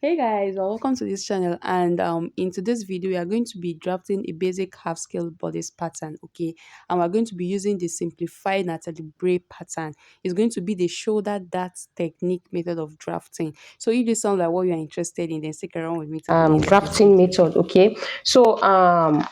Hey guys, welcome to this channel. And in today's video, we are going to be drafting a basic half scale bodice pattern. Okay, and we're going to be using the simplified Natalie Bray pattern. It's going to be the shoulder dart technique method of drafting. So if this sounds like what you are interested in, then stick around with me till the end of this Drafting video. method. Okay, so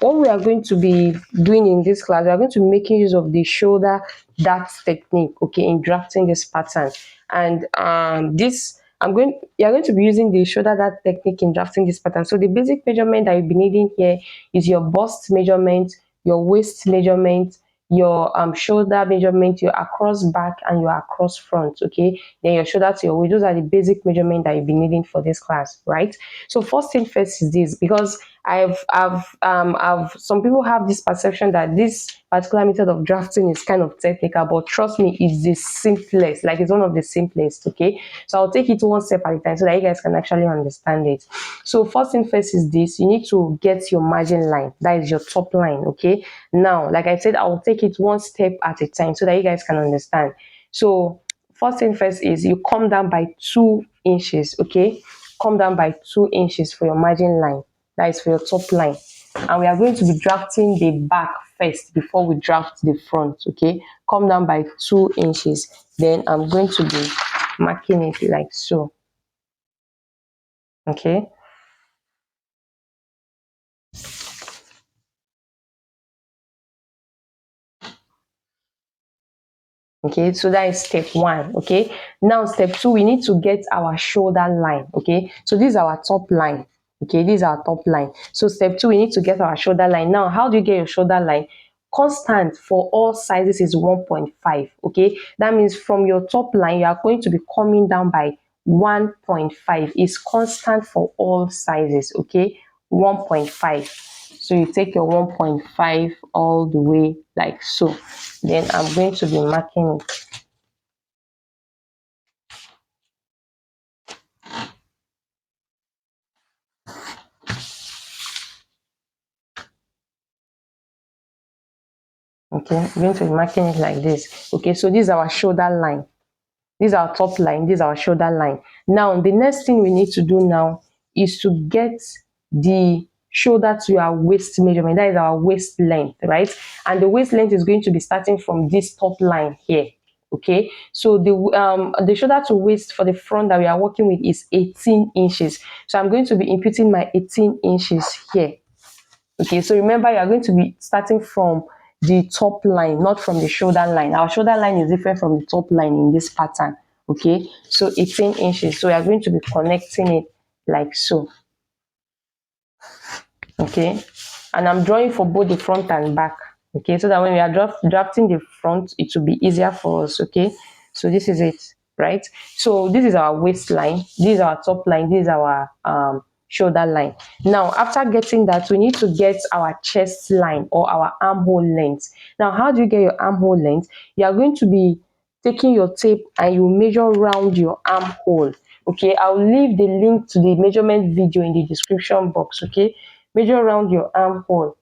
what we are going to be doing in this class, we are going to be making use of the shoulder dart technique, okay, in drafting this pattern. And this I'm going you're going to be using the shoulder dart technique in drafting this pattern. So the basic measurement that you'll be needing here is your bust measurement, your waist measurement, your shoulder measurement, your across back and your across front. Okay, then your shoulder to your waist. Those are the basic measurement that you'll be needing for this class, right? So first thing first is this, because I've some people have this perception that this particular method of drafting is kind of technical, but trust me, it's the simplest. Like, it's one of the simplest. Okay, so I'll take it one step at a time so that you guys can actually understand it. So first thing first is this: you need to get your margin line, that is your top line. Okay, now like I said, I'll take it one step at a time so that you guys can understand. So first thing first is you come down by 2 inches. Okay, come down by 2 inches for your margin line, that is for your top line. And we are going to be drafting the back first before we draft the front. Okay, come down by 2 inches, then I'm going to be marking it like so. Okay, okay, so that is step one. Okay, now step two, we need to get our shoulder line. Okay, so this is our top line. Okay, this is our top line. So step two, we need to get our shoulder line. Now, how do you get your shoulder line? Constant for all sizes is 1.5. Okay, that means from your top line you are going to be coming down by 1.5. Is constant for all sizes. Okay, 1.5. So you take your 1.5 all the way like so. Then I'm going to be marking it. Okay, I'm going to be marking it like this. Okay, so this is our shoulder line. This is our top line. This is our shoulder line. Now, the next thing we need to do now is to get the shoulder to our waist measurement. That is our waist length, right? And the waist length is going to be starting from this top line here. Okay, so the shoulder to waist for the front that we are working with is 18 inches. So I'm going to be inputting my 18 inches here. Okay, so remember, you are going to be starting from the top line, not from the shoulder line. Our shoulder line is different from the top line in this pattern. Okay, so 18 inches. So we are going to be connecting it like so. Okay, and I'm drawing for both the front and back. Okay, so that when we are drafting the front, it will be easier for us. Okay, so this is it, right? So this is our waistline, this is our top line, this is our shoulder line. Now, after getting that, we need to get our chest line or our armhole length. Now, how do you get your armhole length? You are going to be taking your tape and you measure around your armhole. Okay, I'll leave the link to the measurement video in the description box. Okay, measure around your armhole.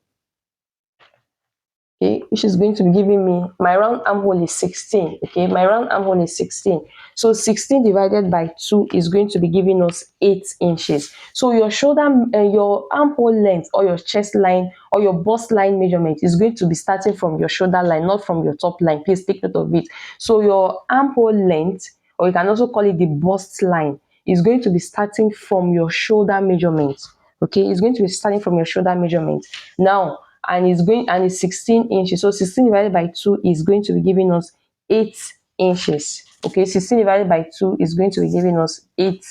Okay, which is going to be giving me my round armhole is 16. Okay, my round armhole is 16. So 16 divided by 2 is going to be giving us 8 inches. So your shoulder, your armhole length or your chest line or your bust line measurement is going to be starting from your shoulder line, not from your top line. Please take note of it. So your armhole length, or you can also call it the bust line, is going to be starting from your shoulder measurement. Okay, it's going to be starting from your shoulder measurement. Now, and it's 16 inches. So 16 divided by 2 is going to be giving us 8 inches. Okay, 16 divided by 2 is going to be giving us 8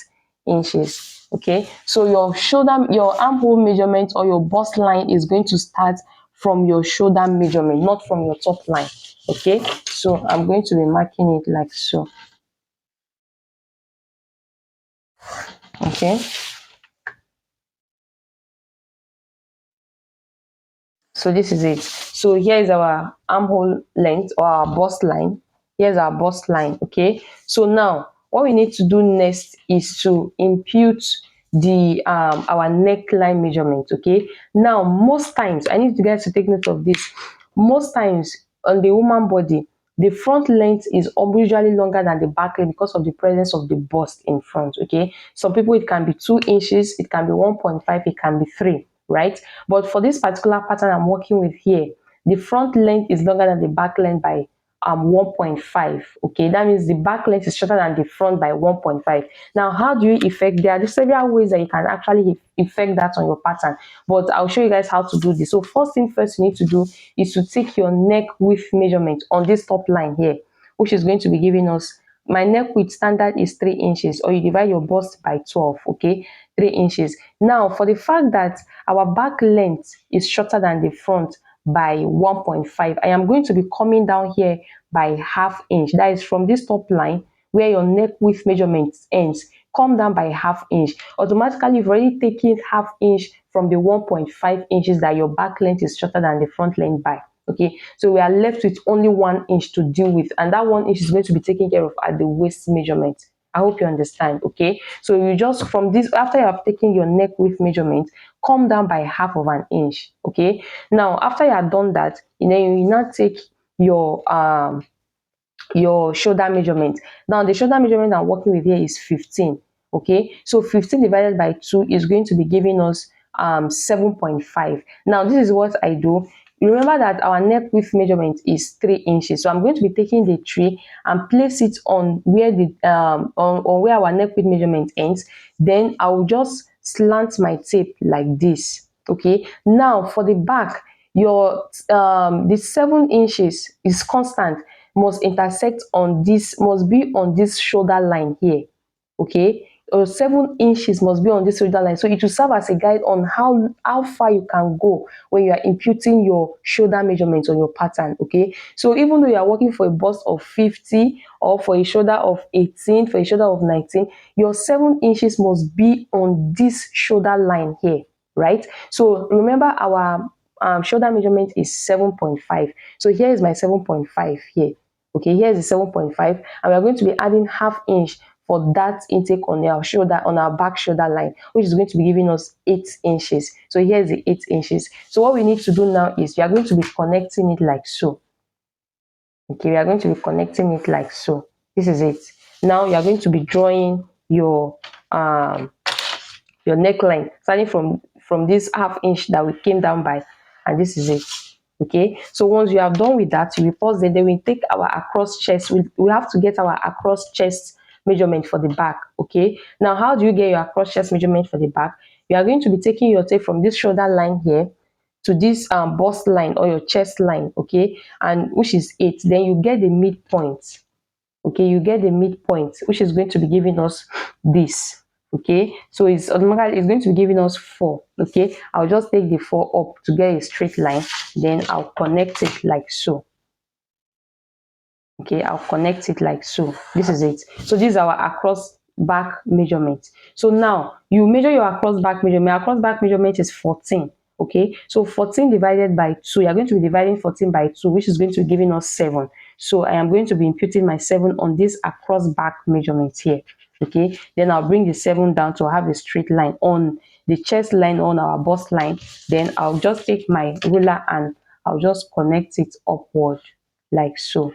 inches. Okay, so your armhole measurement or your bust line is going to start from your shoulder measurement, not from your top line. Okay, so I'm going to be marking it like so. Okay, so this is it. So here is our armhole length or our bust line. Here's our bust line. Okay, so now what we need to do next is to impute the our neckline measurement. Okay, now most times I need you guys to take note of this. Most times on the woman body, the front length is usually longer than the back length because of the presence of the bust in front. Okay, some people it can be 2 inches, it can be 1.5, it can be 3, right? But for this particular pattern I'm working with here, the front length is longer than the back length by 1.5. Okay, that means the back length is shorter than the front by 1.5. Now, how do you effect? There are several ways that you can actually effect that on your pattern, but I'll show you guys how to do this. So first thing first you need to do is to take your neck width measurement on this top line here, which is going to be giving us, my neck width standard is 3 inches, or you divide your bust by 12. Okay, 3 inches. Now, for the fact that our back length is shorter than the front by 1.5, I am going to be coming down here by ½ inch. That is from this top line where your neck width measurement ends, come down by ½ inch. Automatically, you've already taken ½ inch from the 1.5 inches that your back length is shorter than the front length by. Okay, so we are left with only 1 inch to deal with, and that 1 inch is going to be taken care of at the waist measurement. I hope you understand. Okay, so you just, from this, after you have taken your neck width measurement, come down by ½ inch. Okay, now after you have done that, you now take your shoulder measurement. Now the shoulder measurement I'm working with here is 15. Okay, so 15 divided by 2 is going to be giving us 7.5. Now this is what I do. You remember that our neck width measurement is 3 inches, so I'm going to be taking the tray and place it on where the on where our neck width measurement ends. Then I will just slant my tape like this. Okay, now for the back, your the 7 inches is constant, must intersect on this, must be on this shoulder line here. Okay, or 7 inches must be on this shoulder line, so it will serve as a guide on how far you can go when you are imputing your shoulder measurements on your pattern. Okay, so even though you are working for a bust of 50 or for a shoulder of 18, for a shoulder of 19, your 7 inches must be on this shoulder line here, right? So remember, our shoulder measurement is 7.5, so here is my 7.5 here. Okay, here's the 7.5, and we're going to be adding ½ inch for that intake on our shoulder, on our back shoulder line, which is going to be giving us 8 inches. So here's the 8 inches. So what we need to do now is we are going to be connecting it like so. Okay, we are going to be connecting it like so. This is it. Now you are going to be drawing your neckline, starting from this ½ inch that we came down by, and this is it. Okay, so once you have done with that, we pause there. Then we take our across chest. We have to get our across chest measurement for the back. Okay, now how do you get your across chest measurement for the back? You are going to be taking your tape from this shoulder line here to this bust line or your chest line. Okay, and which is 8. Then you get the midpoint. Okay, you get the midpoint, which is going to be giving us this. Okay, so it's automatically, it's going to be giving us 4. Okay, I'll just take the 4 up to get a straight line, then I'll connect it like so. Okay, I'll connect it like so. This is it. So this is our across back measurement. So now you measure your across back measurement. Across back measurement is 14. Okay, so 14 divided by 2, you're going to be dividing 14 by 2, which is going to be giving us 7. So I am going to be imputing my 7 on this across back measurement here. Okay, then I'll bring the 7 down to have a straight line on the chest line, on our bust line. Then I'll just take my ruler and I'll just connect it upward like so.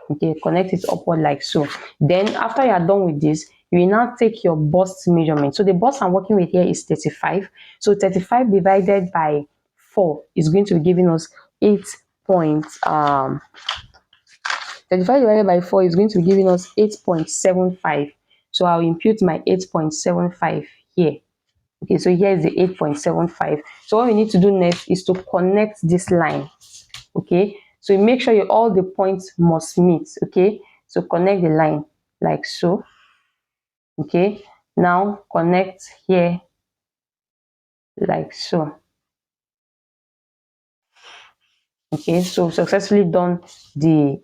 Okay, connect it upward like so. Then after you are done with this, you will now take your bust measurement. So the bust I'm working with here is 35. So 35 divided by 4 is going to be giving us 35 divided by 4 is going to be giving us 8.75. So I'll impute my 8.75 here. Okay, so here is the 8.75. So what we need to do next is to connect this line. Okay, so you make sure all the points must meet. Okay, so connect the line like so. Okay, now connect here like so. Okay, so successfully done the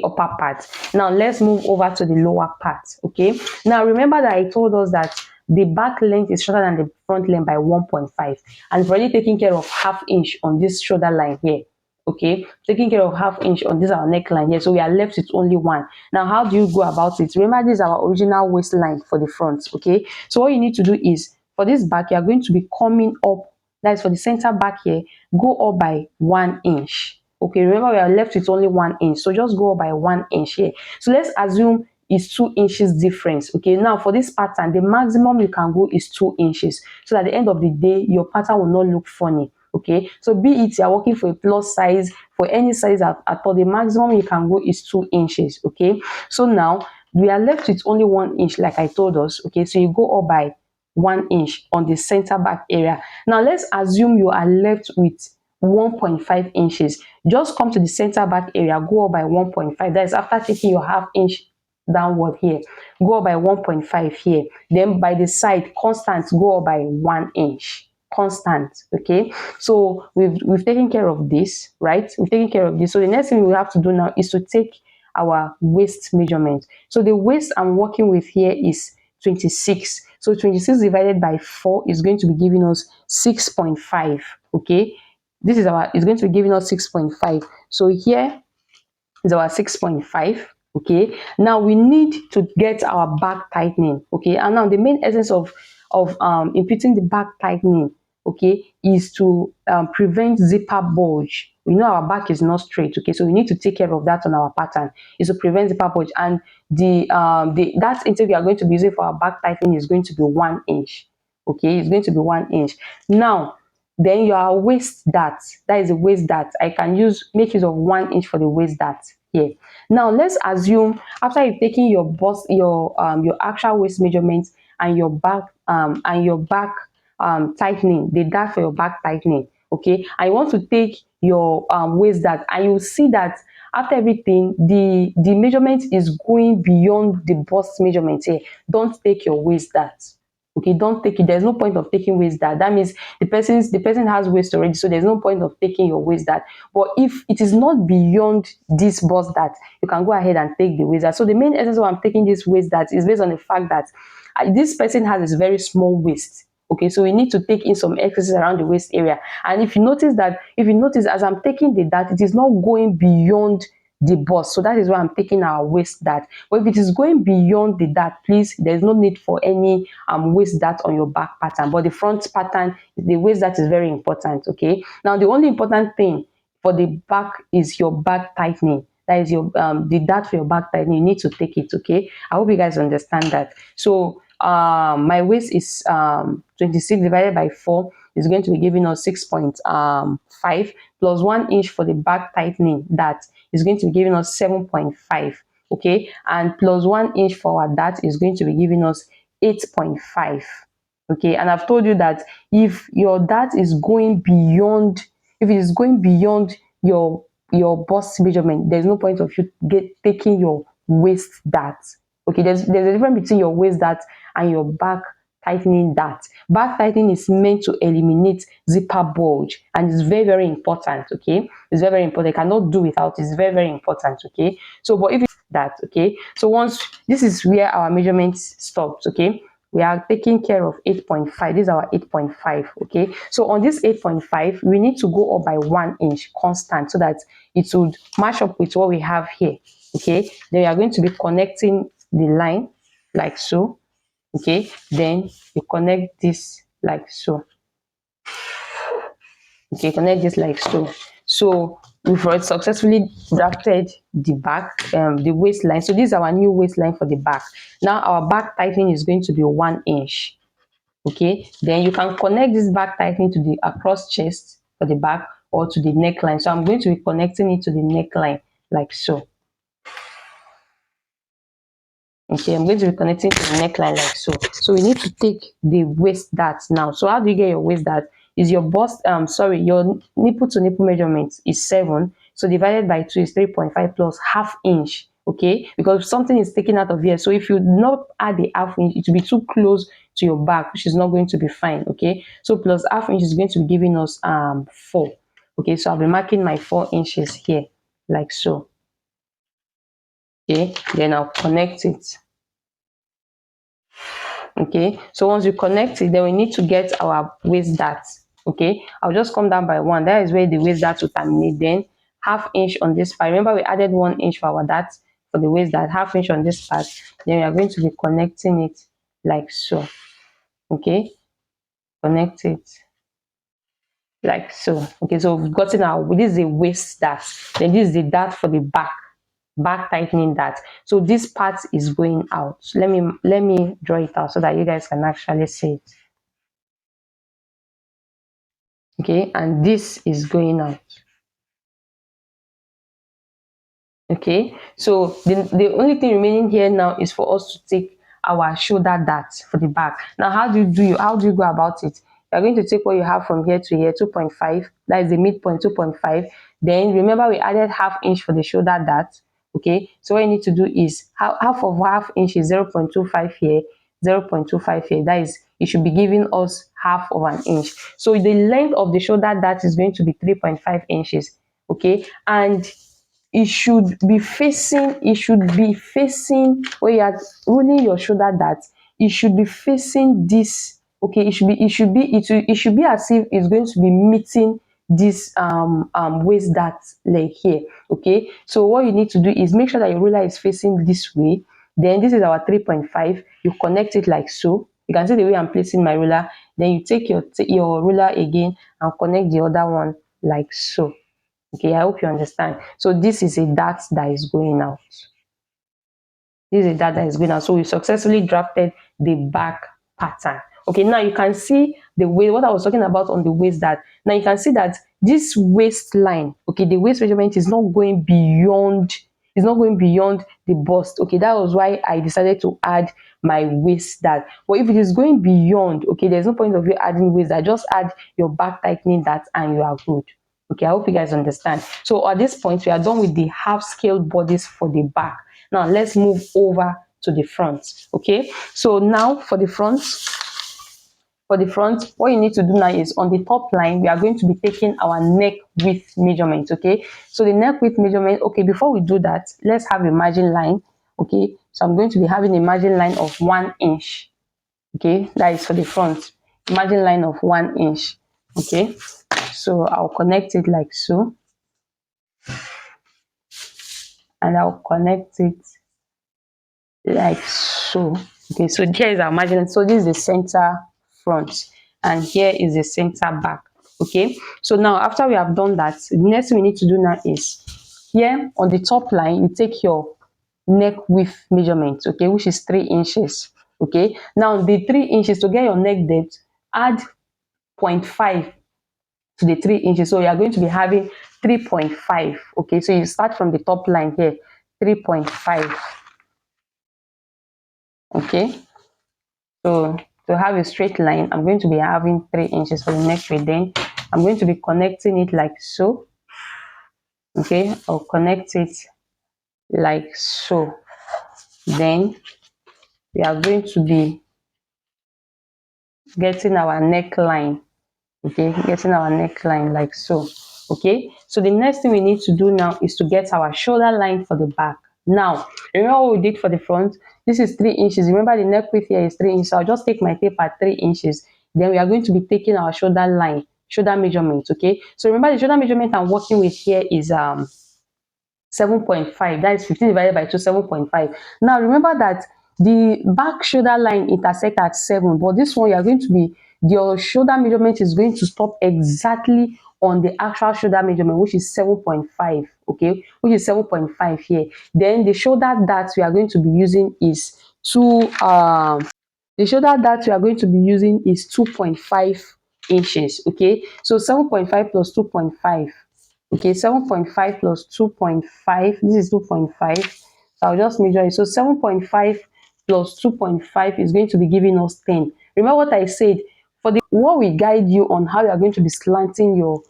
upper part. Now let's move over to the lower part. Okay, now remember that I told us that the back length is shorter than the front length by 1.5, and we've already taken care of ½ inch on this shoulder line here. Okay, taking care of ½ inch on this our neckline here, so we are left with only 1. Now how do you go about it? Remember, this is our original waistline for the front. Okay, so what you need to do is, for this back, you are going to be coming up, that is for the center back here, go up by 1 inch. Okay, remember we are left with only 1 inch, so just go up by 1 inch here. So let's assume it's 2 inches difference. Okay, now for this pattern, the maximum you can go is 2 inches. So at the end of the day, your pattern will not look funny. Okay, so be it you're working for a plus size, for any size at all, the maximum you can go is 2 inches. Okay, so now we are left with only 1 inch, like I told us. Okay, so you go up by 1 inch on the center back area. Now let's assume you are left with 1.5 inches. Just come to the center back area, go up by 1.5. That is after taking your half inch downward here, go up by 1.5 here. Then by the side, constant, go up by 1 inch. Constant. Okay, so we've taken care of this, right? We've taken care of this. So the next thing we have to do now is to take our waist measurement. So the waist I'm working with here is 26. So 26 divided by 4 is going to be giving us 6.5. Okay, this is our, is going to be giving us 6.5. So here is our 6.5. Okay, now we need to get our back tightening. Okay, and now the main essence of imputing the back tightening, okay, is to prevent zipper bulge. We know our back is not straight. Okay, so we need to take care of that on our pattern, is to prevent zipper bulge. And the that intake we are going to be using for our back tightening is going to be 1 inch. Okay, it's going to be 1 inch. Now then your waist dart, that is the waist dart. I can make use of 1 inch for the waist dart here. Now let's assume after you've taken your bust, your actual waist measurements and your back tightening, the dart for your back tightening. Okay, I want to take your waist dart, and you see that after everything, the measurement is going beyond the bust measurement here. Don't take your waist dart. Okay, don't take it. There's no point of taking waist dart. That means the person has waist already, so there's no point of taking your waist dart. But if it is not beyond this bust dart, you can go ahead and take the waist dart. So the main essence why I'm taking this waist dart is based on the fact that this person has a very small waist. Okay, so we need to take in some exercises around the waist area. And if you notice as I'm taking the dart, it is not going beyond the bust. So that is why I'm taking our waist dart. But if it is going beyond the dart, please, there's no need for any waist dart on your back pattern. But the front pattern, the waist dart is very important. Okay, now the only important thing for the back is your back tightening. That is your the dart for your back tightening. You need to take it. Okay, I hope you guys understand that. So my waist is 26 divided by 4 is going to be giving us 6.5 plus 1 inch for the back tightening. That is going to be giving us 7.5. Okay, and plus 1 inch for our dart is going to be giving us 8.5. Okay, and I've told you that if your dart is going beyond, if it is going beyond your bust measurement, there's no point of you taking your waist dart. Okay, there's a difference between your waist dart and your back tightening dart. Back tightening is meant to eliminate zipper bulge, and it's very, very important. Okay, it's very, very important. You cannot do without it. It's very, very important. Okay, so but if it's that, okay, so once this is where our measurements stopped. Okay, we are taking care of 8.5. This is our 8.5. Okay, so on this 8.5 we need to go up by 1 inch constant so that it would match up with what we have here. Okay, then we are going to be connecting the line like so. Okay, then you connect this like so. Okay, connect this like so. So we've already successfully drafted the back, the waistline. So this is our new waistline for the back. Now our back tightening is going to be 1 inch. Okay, then you can connect this back tightening to the across chest for the back or to the neckline. So I'm going to be connecting it to the neckline like so. Okay, I'm going to be connecting to the neckline like so. So we need to take the waist dart now. So how do you get your waist dart? Is your bust, your nipple to nipple measurement is 7. So divided by 2 is 3.5 plus half inch. Okay, because something is taken out of here. So if you not add the half inch, it will be too close to your back, which is not going to be fine. Okay, so plus half inch is going to be giving us 4. Okay, so I'll be marking my 4 inches here like so. Okay, then I'll connect it. Okay, so once you connect it, then we need to get our waist dart. Okay, I'll just come down by 1. That is where the waist dart will terminate. Then half inch on this part. Remember we added 1 inch for our dart for the waist dart, half inch on this part. Then we are going to be connecting it like so. Okay, connect it like so. Okay, so we've gotten our, this is a waist dart, then this is the dart for the back tightening dart. So this part is going out. Let me draw it out so that you guys can actually see it. Okay, and this is going out. Okay, so the only thing remaining here now is for us to take our shoulder dart for the back. Now how do you go about it? You're going to take what you have from here to here, 2.5, that is the midpoint, 2.5. Then remember we added half inch for the shoulder dart. Okay, so what you need to do is half of half inch is 0.25 here, 0.25 here. That is, it should be giving us half of an inch. So the length of the shoulder dart is going to be 3.5 inches. Okay, and it should be facing when you are rolling your shoulder dart, it should be facing this. Okay, it should be as if it's going to be meeting this waist dart leg here. Okay, so what you need to do is make sure that your ruler is facing this way. Then this is our 3.5. You connect it like so. You can see the way I'm placing my ruler. Then you take your ruler again and connect the other one like so. Okay, I hope you understand. So this is a dart that is going out. This is a dart that is going out. So we successfully drafted the back pattern. Okay, now you can see the way what I was talking about on the waist dart. Now you can see that this waistline, okay, the waist measurement is not going beyond, the bust. Okay, that was why I decided to add my waist dart. But if it is going beyond, okay, there's no point of you adding waist dart. Just add your back tightening dart and you are good. Okay, I hope you guys understand. So at this point, we are done with the half scale bodice for the back. Now let's move over to the front. Okay, so now for the front, what you need to do now is on the top line, we are going to be taking our neck width measurement. Okay, so the neck width measurement, okay, before we do that, let's have a margin line. Okay, so I'm going to be having a margin line of 1 inch. Okay, that is for the front, margin line of 1 inch. Okay, so I'll connect it like so, and I'll connect it like so. Okay, so here is our margin. So this is the center front and here is the center back. Okay, so now after we have done that, the next thing we need to do now is here on the top line, you take your neck width measurement, okay, which is 3 inches. Okay, now the 3 inches, to get your neck depth, add 0.5 to the 3 inches. So you are going to be having 3.5. Okay, so you start from the top line here, 3.5. Okay, so to have a straight line, I'm going to be having 3 inches for the neck width. Then I'm going to be connecting it like so. Okay, I'll connect it like so. Then we are going to be getting our neckline. Okay, getting our neckline like so. Okay, so the next thing we need to do now is to get our shoulder line for the back. Now remember what we did for the front. This is 3 inches. Remember the neck width here is 3 inches, so I'll just take my tape at 3 inches. Then we are going to be taking our shoulder line, shoulder measurement. Okay, so remember the shoulder measurement I'm working with here is 7.5. That is 15 divided by 2, 7.5. Now remember that the back shoulder line intersect at 7, but this one you are going to be, your shoulder measurement is going to stop exactly on the actual shoulder measurement, which is 7.5. Okay, which is 7.5 here. Then the shoulder that we are going to be using is 2 the shoulder that we are going to be using is 2.5 inches. Okay, so 7.5 plus 2.5. Okay, 7.5 plus 2.5, this is 2.5. So I'll just measure it. So 7.5 plus 2.5 is going to be giving us 10. Remember what I said, for the what we guide you on how you are going to be slanting your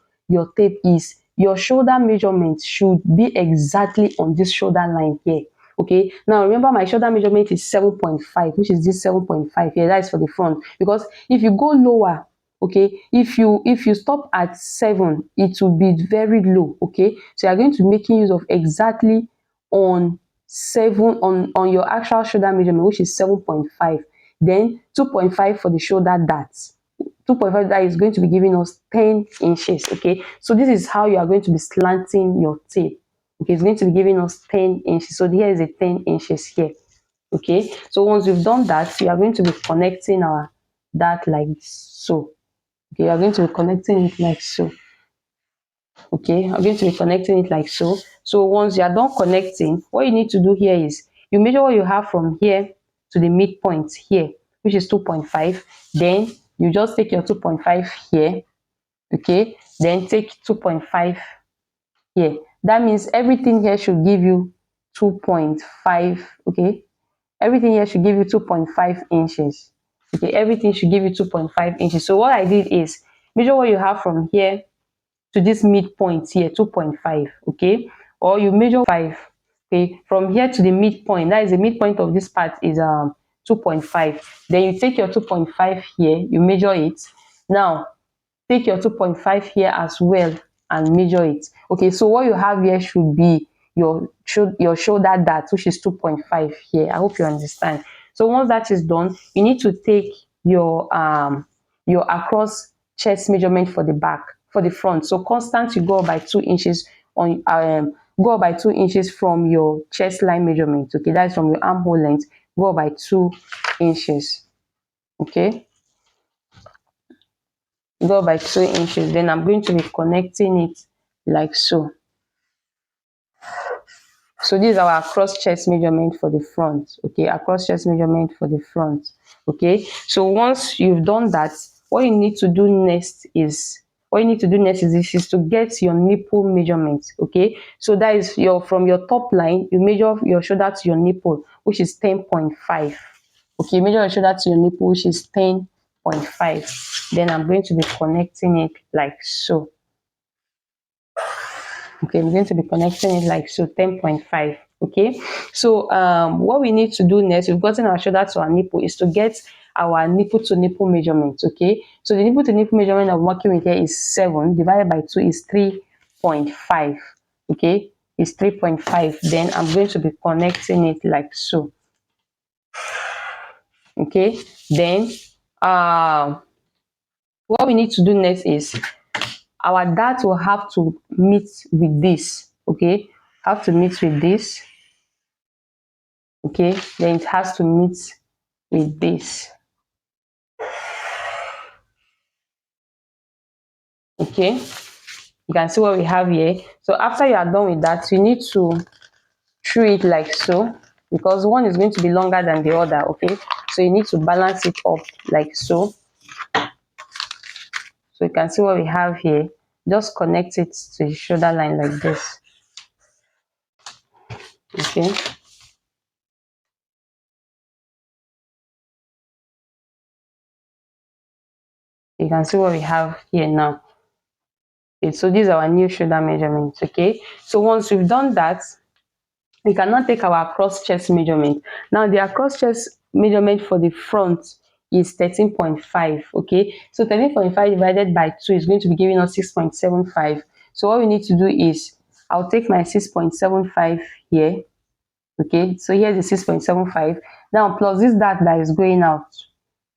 tape is your shoulder measurement should be exactly on this shoulder line here. Okay, now remember my shoulder measurement is 7.5, which is this 7.5 here. That is for the front, because if you go lower, okay, if you stop at 7, it will be very low. Okay, so you are going to be making use of exactly on 7 on your actual shoulder measurement, which is 7.5. Then 2.5 for the shoulder dart. 2.5 that is going to be giving us 10 inches. Okay, so this is how you are going to be slanting your tape. Okay, it's going to be giving us 10 inches. So here is a 10 inches here. Okay, so once we've done that, we are going to be connecting our that like so. Okay, you're going to be connecting it like so. Okay, I'm going to be connecting it like so. So once you are done connecting, what you need to do here is you measure what you have from here to the midpoint here, which is 2.5. Then you just take your 2.5 here. Okay, then take 2.5 here. That means everything here should give you 2.5. Okay, everything here should give you 2.5 inches. Okay, everything should give you 2.5 inches. So what I did is measure what you have from here to this midpoint here, 2.5. Okay, or you measure 5. Okay, from here to the midpoint, that is the midpoint of this part is 2.5. Then you take your 2.5 here, you measure it. Now take your 2.5 here as well and measure it. Okay, so what you have here should be your shoulder dart, which is 2.5 here. I hope you understand. So once that is done, you need to take your across chest measurement for the back, for the front. So constant, you go up by 2 inches on go up by 2 inches from your chest line measurement. Okay, that is from your armhole length. Go up by 2 inches. Okay, go by 2 inches. Then I'm going to be connecting it like so. So this is our across chest measurement for the front. Okay, across chest measurement for the front. Okay, so once you've done that, what you need to do next is this is to get your nipple measurement. Okay, so that is your from your top line, you measure your shoulder to your nipple, which is 10.5. Okay, measure your shoulder to your nipple, which is 10.5. Then I'm going to be connecting it like so. Okay, I'm going to be connecting it like so, 10.5. Okay, so what we need to do next, we've gotten our shoulder to our nipple, is to get our nipple to nipple measurement. Okay, so the nipple to nipple measurement I'm working with here is 7 divided by 2 is 3.5. Okay, it's 3.5. Then I'm going to be connecting it like so. Okay, then what we need to do next is our dart will have to meet with this. Okay, have to meet with this. Okay, then it has to meet with this. Okay, you can see what we have here. So after you are done with that, you need to treat it like so, because one is going to be longer than the other. Okay, so you need to balance it up like so. So you can see what we have here. Just connect it to the shoulder line like this. Okay, you can see what we have here now. Okay, so these are our new shoulder measurements. Okay, so once we've done that, we cannot take our cross chest measurement. Now the across chest measurement for the front is 13.5. Okay, so 13.5 divided by 2 is going to be giving us 6.75. So what we need to do is I'll take my 6.75 here. Okay, so here's the 6.75. Now plus this dart that is going out.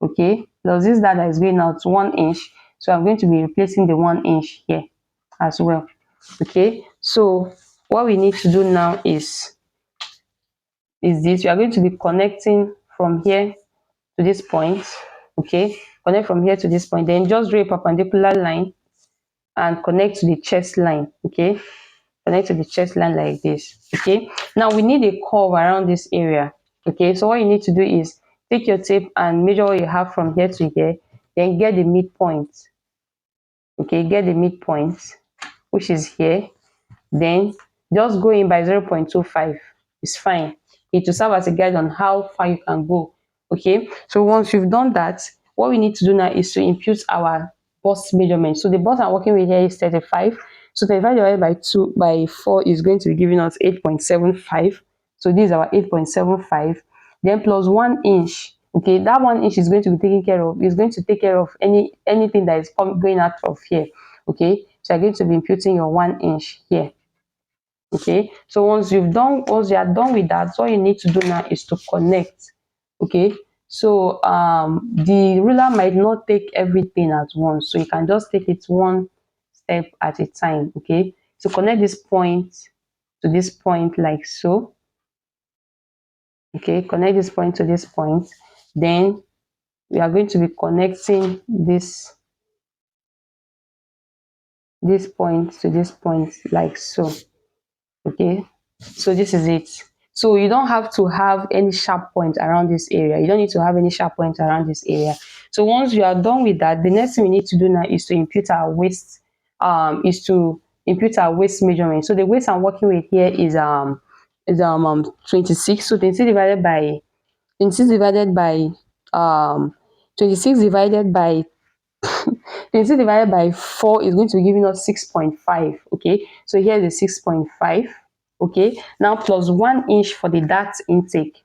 Okay, plus this dart that is going out 1 inch. So I'm going to be replacing the 1 inch here as well. Okay, so what we need to do now is this. We are going to be connecting from here to this point. Okay, connect from here to this point, then just draw a perpendicular line and connect to the chest line. Okay, connect to the chest line like this. Okay, now we need a curve around this area. Okay, so what you need to do is take your tape and measure what you have from here to here, then get the midpoint. Okay, get the midpoint, which is here. Then just go in by 0.25. It's fine. It will serve as a guide on how far you can go. Okay, so once you've done that, what we need to do now is to impute our bust measurement. So the bust I'm working with here is 35. So 35 divided by 2 by 4 is going to be giving us 8.75. So this is our 8.75. Then plus 1 inch. Okay, that 1 inch is going to be taken care of. It's going to take care of anything that is going out of here. Okay, so you're going to be imputing your 1 inch here. Okay, so once you are done with that, all you need to do now is to connect. Okay, so the ruler might not take everything at once, so you can just take it one step at a time. Okay, so connect this point to this point like so. Okay, connect this point to this point. Then we are going to be connecting this this point to this point, like so. Okay, so this is it. So you don't have to have any sharp point around this area. You don't need to have any sharp point around this area. So once you are done with that, the next thing we need to do now is to impute our waist, measurement. So the waist I'm working with here is 26. So 26 divided by 26 divided by um 26 divided by 26 divided by 4 is going to be giving us 6.5. Okay, so here's the 6.5. Okay, now plus 1 inch for the dart intake,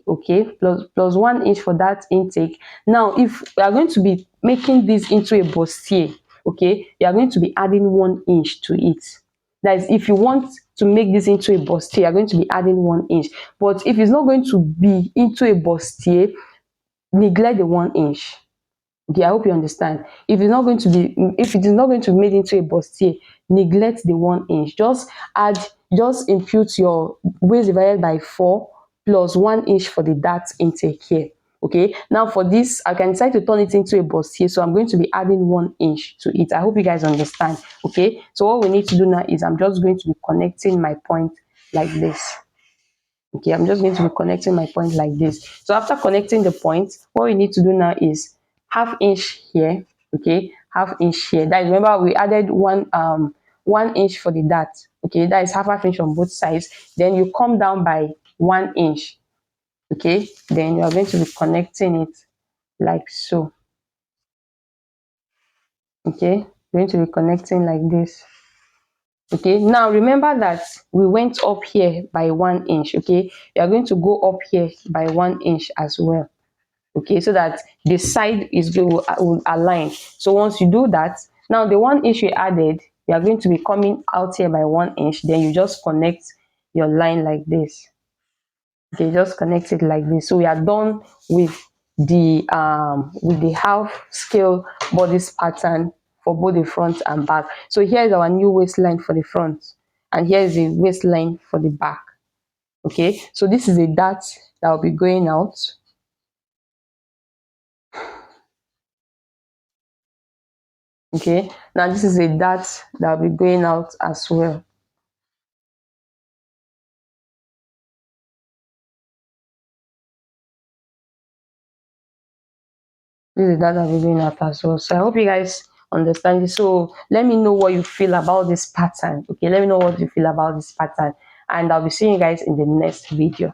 okay, plus 1 inch for that intake. Now if we are going to be making this into a bustier, okay, you are going to be adding 1 inch to it. That is, if you want to make this into a bustier, you are going to be adding 1 inch. But if it's not going to be into a bustier, neglect the 1 inch. Okay, I hope you understand. If it is not going to be made into a bustier, neglect the 1 inch. Just impute your waist divided by 4 plus 1 inch for the dart intake here. Okay, now for this, I can decide to turn it into a bustier, so I'm going to be adding 1 inch to it. I hope you guys understand. Okay, so what we need to do now is I'm just going to be connecting my point like this. Okay, I'm just going to be connecting my point like this. So after connecting the point, what we need to do now is half inch here. Okay, half inch here. That, remember, we added 1 inch for the dart. Okay, that is half inch on both sides. Then you come down by 1 inch. Okay, then you are going to be connecting it like so. Okay, going to be connecting like this. Okay, now remember that we went up here by 1 inch. Okay, you are going to go up here by 1 inch as well. Okay, so that the side will align. So once you do that, now the 1 inch you added, you are going to be coming out here by 1 inch. Then you just connect your line like this. Okay, just connect it like this. So we are done with the half scale bodice pattern for both the front and back. So here is our new waistline for the front, and here is the waistline for the back. Okay, so this is a dart that will be going out. Okay, now this is a dart that will be going out as well. This is that will be going out as well. So I hope you guys understand this. So let me know what you feel about this pattern. Okay, let me know what you feel about this pattern, and I'll be seeing you guys in the next video.